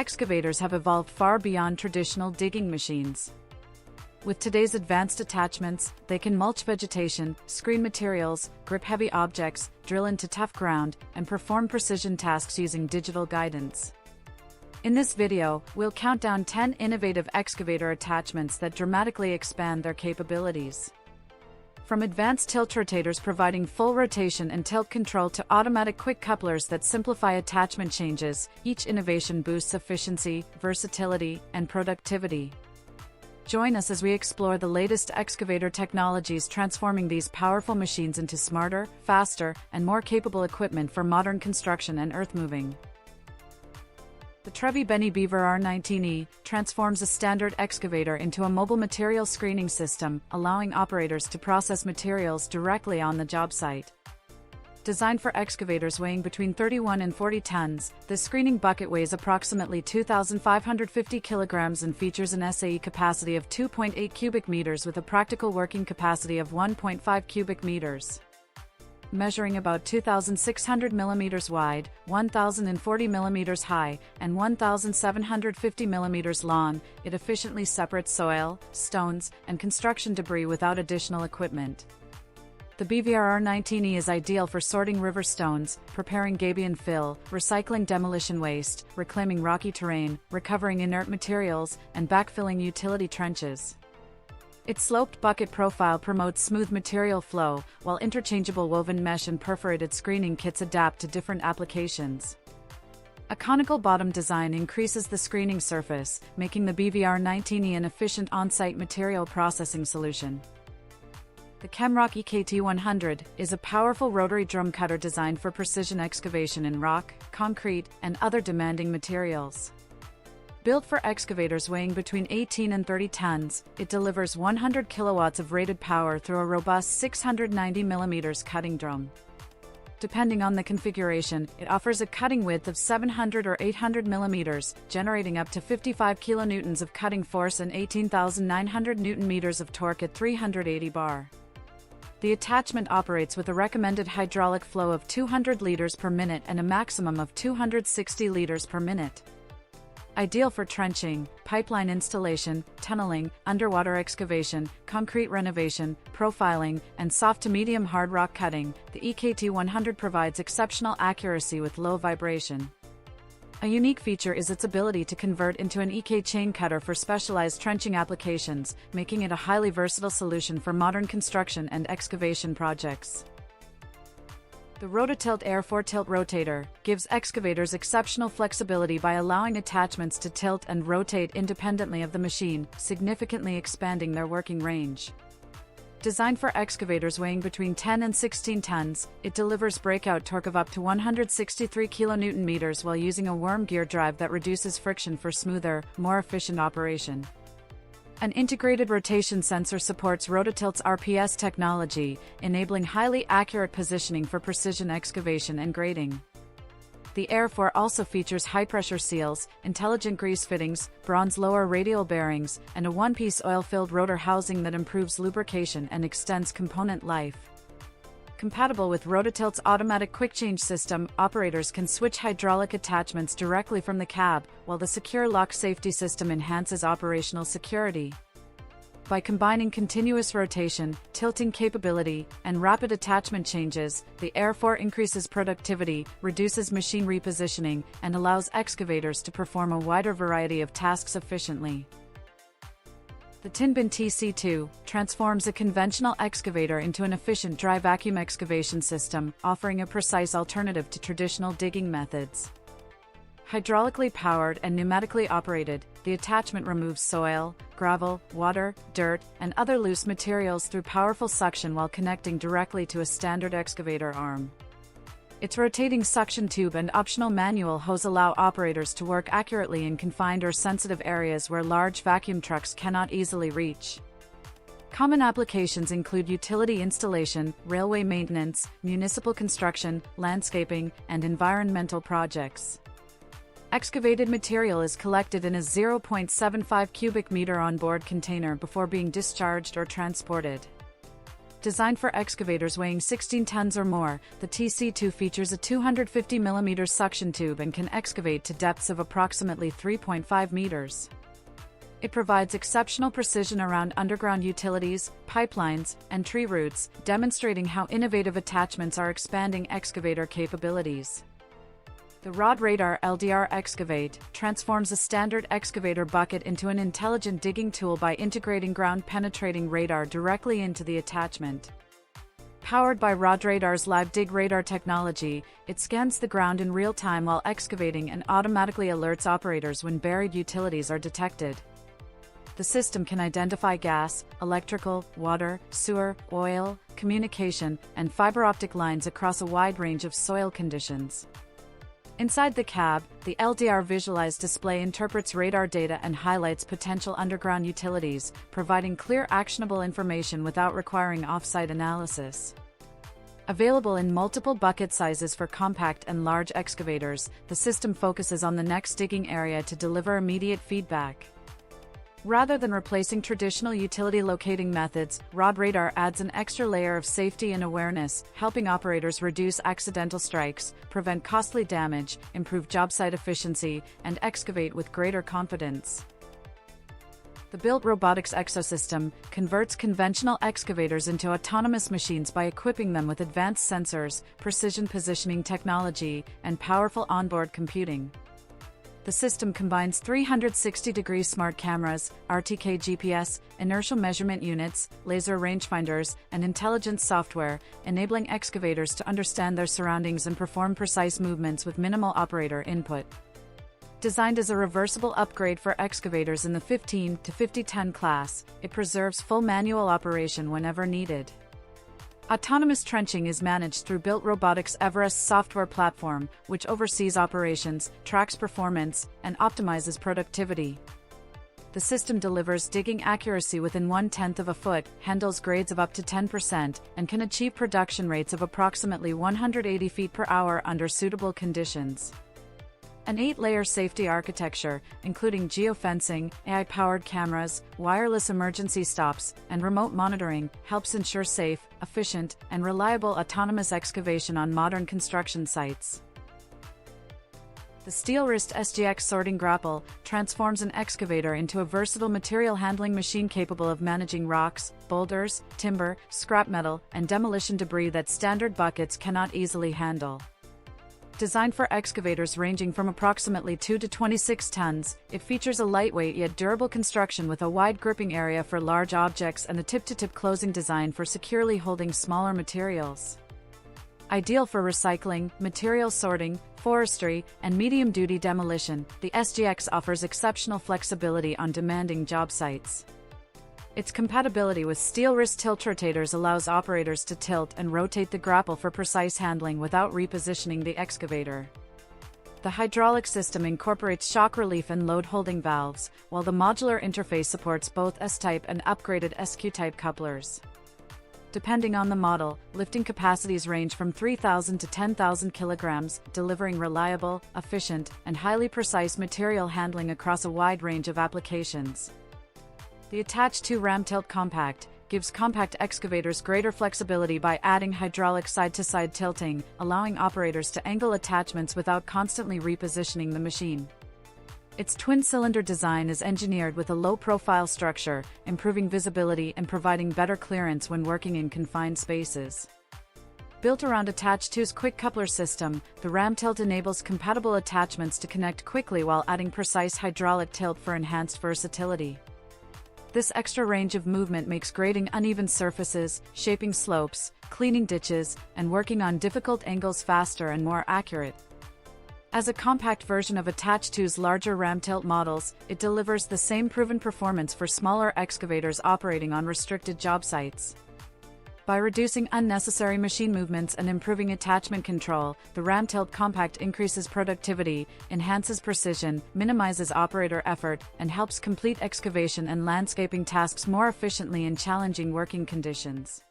excavators have evolved far beyond traditional digging machines. With today's advanced attachments, they can mulch vegetation, screen materials, grip heavy objects, drill into tough ground, and perform precision tasks using digital guidance. In this video, we'll count down 10 innovative excavator attachments that dramatically expand their capabilities. From advanced tiltrotators providing full rotation and tilt control to automatic quick couplers that simplify attachment changes, each innovation boosts efficiency, versatility, and productivity. Join us as we explore the latest excavator technologies transforming these powerful machines into smarter, faster, and more capable equipment for modern construction and earthmoving. The Trevi Benne BVR 19E transforms a standard excavator into a mobile material screening system, allowing operators to process materials directly on the job site. Designed for excavators weighing between 31 and 40 tons, this screening bucket weighs approximately 2,550 kilograms and features an SAE capacity of 2.8 cubic meters with a practical working capacity of 1.5 cubic meters. Measuring about 2,600 millimeters wide, 1,040 millimeters high, and 1,750 millimeters long, it efficiently separates soil, stones, and construction debris without additional equipment. The BVR 19E is ideal for sorting river stones, preparing gabion fill, recycling demolition waste, reclaiming rocky terrain, recovering inert materials, and backfilling utility trenches. Its sloped bucket profile promotes smooth material flow, while interchangeable woven mesh and perforated screening kits adapt to different applications. A conical bottom design increases the screening surface, making the BVR 19E an efficient on-site material processing solution. The Kemroc EKT 100 is a powerful rotary drum cutter designed for precision excavation in rock, concrete, and other demanding materials. Built for excavators weighing between 18 and 30 tons, it delivers 100 kilowatts of rated power through a robust 690 mm cutting drum. Depending on the configuration, it offers a cutting width of 700 or 800 mm, generating up to 55 kilonewtons of cutting force and 18,900 newton-meters of torque at 380 bar. The attachment operates with a recommended hydraulic flow of 200 liters per minute and a maximum of 260 liters per minute. Ideal for trenching, pipeline installation, tunneling, underwater excavation, concrete renovation, profiling, and soft to medium hard rock cutting, the EKT 100 provides exceptional accuracy with low vibration. A unique feature is its ability to convert into an EK chain cutter for specialized trenching applications, making it a highly versatile solution for modern construction and excavation projects. The Rototilt R4 Tiltrotator gives excavators exceptional flexibility by allowing attachments to tilt and rotate independently of the machine, significantly expanding their working range. Designed for excavators weighing between 10 and 16 tons, it delivers breakout torque of up to 163 kilonewton-meters while using a worm gear drive that reduces friction for smoother, more efficient operation. An integrated rotation sensor supports Rototilt's RPS technology, enabling highly accurate positioning for precision excavation and grading. The R4 also features high-pressure seals, intelligent grease fittings, bronze lower radial bearings, and a one-piece oil-filled rotor housing that improves lubrication and extends component life. Compatible with Rototilt's automatic quick-change system, operators can switch hydraulic attachments directly from the cab, while the secure lock safety system enhances operational security. By combining continuous rotation, tilting capability, and rapid attachment changes, the R4 increases productivity, reduces machine repositioning, and allows excavators to perform a wider variety of tasks efficiently. The TinBin TC2 transforms a conventional excavator into an efficient dry vacuum excavation system, offering a precise alternative to traditional digging methods. Hydraulically powered and pneumatically operated, the attachment removes soil, gravel, water, dirt, and other loose materials through powerful suction while connecting directly to a standard excavator arm. Its rotating suction tube and optional manual hose allow operators to work accurately in confined or sensitive areas where large vacuum trucks cannot easily reach. Common applications include utility installation, railway maintenance, municipal construction, landscaping, and environmental projects. Excavated material is collected in a 0.75 cubic meter onboard container before being discharged or transported. Designed for excavators weighing 16 tons or more, the TC2 features a 250 mm suction tube and can excavate to depths of approximately 3.5 meters. It provides exceptional precision around underground utilities, pipelines, and tree roots, demonstrating how innovative attachments are expanding excavator capabilities. The Rodradar LDR Excavate transforms a standard excavator bucket into an intelligent digging tool by integrating ground-penetrating radar directly into the attachment. Powered by Rodradar's live dig radar technology, it scans the ground in real time while excavating and automatically alerts operators when buried utilities are detected. The system can identify gas, electrical, water, sewer, oil, communication, and fiber optic lines across a wide range of soil conditions. Inside the cab, the LDR Visualize display interprets radar data and highlights potential underground utilities, providing clear actionable information without requiring off-site analysis. Available in multiple bucket sizes for compact and large excavators, the system focuses on the next digging area to deliver immediate feedback. Rather than replacing traditional utility locating methods, Rodradar adds an extra layer of safety and awareness, helping operators reduce accidental strikes, prevent costly damage, improve job site efficiency, and excavate with greater confidence. The built Robotics Exosystem converts conventional excavators into autonomous machines by equipping them with advanced sensors, precision positioning technology, and powerful onboard computing. The system combines 360-degree smart cameras, RTK GPS, inertial measurement units, laser rangefinders, and intelligent software, enabling excavators to understand their surroundings and perform precise movements with minimal operator input. Designed as a reversible upgrade for excavators in the 15 to 50-ton class, it preserves full manual operation whenever needed. Autonomous trenching is managed through Built Robotics' Everest software platform, which oversees operations, tracks performance, and optimizes productivity. The system delivers digging accuracy within 1/10 of a foot, handles grades of up to 10%, and can achieve production rates of approximately 180 feet per hour under suitable conditions. An 8-layer safety architecture, including geofencing, AI-powered cameras, wireless emergency stops, and remote monitoring, helps ensure safe, efficient, and reliable autonomous excavation on modern construction sites. The Steelwrist SGX sorting grapple transforms an excavator into a versatile material handling machine capable of managing rocks, boulders, timber, scrap metal, and demolition debris that standard buckets cannot easily handle. Designed for excavators ranging from approximately 2 to 26 tons, it features a lightweight yet durable construction with a wide gripping area for large objects and a tip-to-tip closing design for securely holding smaller materials. Ideal for recycling, material sorting, forestry, and medium-duty demolition, the SGX offers exceptional flexibility on demanding job sites. Its compatibility with Steelwrist tiltrotators allows operators to tilt and rotate the grapple for precise handling without repositioning the excavator. The hydraulic system incorporates shock relief and load-holding valves, while the modular interface supports both S-type and upgraded SQ-type couplers. Depending on the model, lifting capacities range from 3,000 to 10,000 kilograms, delivering reliable, efficient, and highly precise material handling across a wide range of applications. The attached 2 ram tilt compact gives compact excavators greater flexibility by adding hydraulic side-to-side tilting, allowing operators to angle attachments without constantly repositioning the machine. Its twin-cylinder design is engineered with a low-profile structure, improving visibility and providing better clearance when working in confined spaces. Built around Attach 2's quick coupler system, the ram tilt enables compatible attachments to connect quickly while adding precise hydraulic tilt for enhanced versatility. This extra range of movement makes grading uneven surfaces, shaping slopes, cleaning ditches, and working on difficult angles faster and more accurate. As a compact version of Attach 2's larger ram tilt models, it delivers the same proven performance for smaller excavators operating on restricted job sites. By reducing unnecessary machine movements and improving attachment control, the ram tilt compact increases productivity, enhances precision, minimizes operator effort, and helps complete excavation and landscaping tasks more efficiently in challenging working conditions.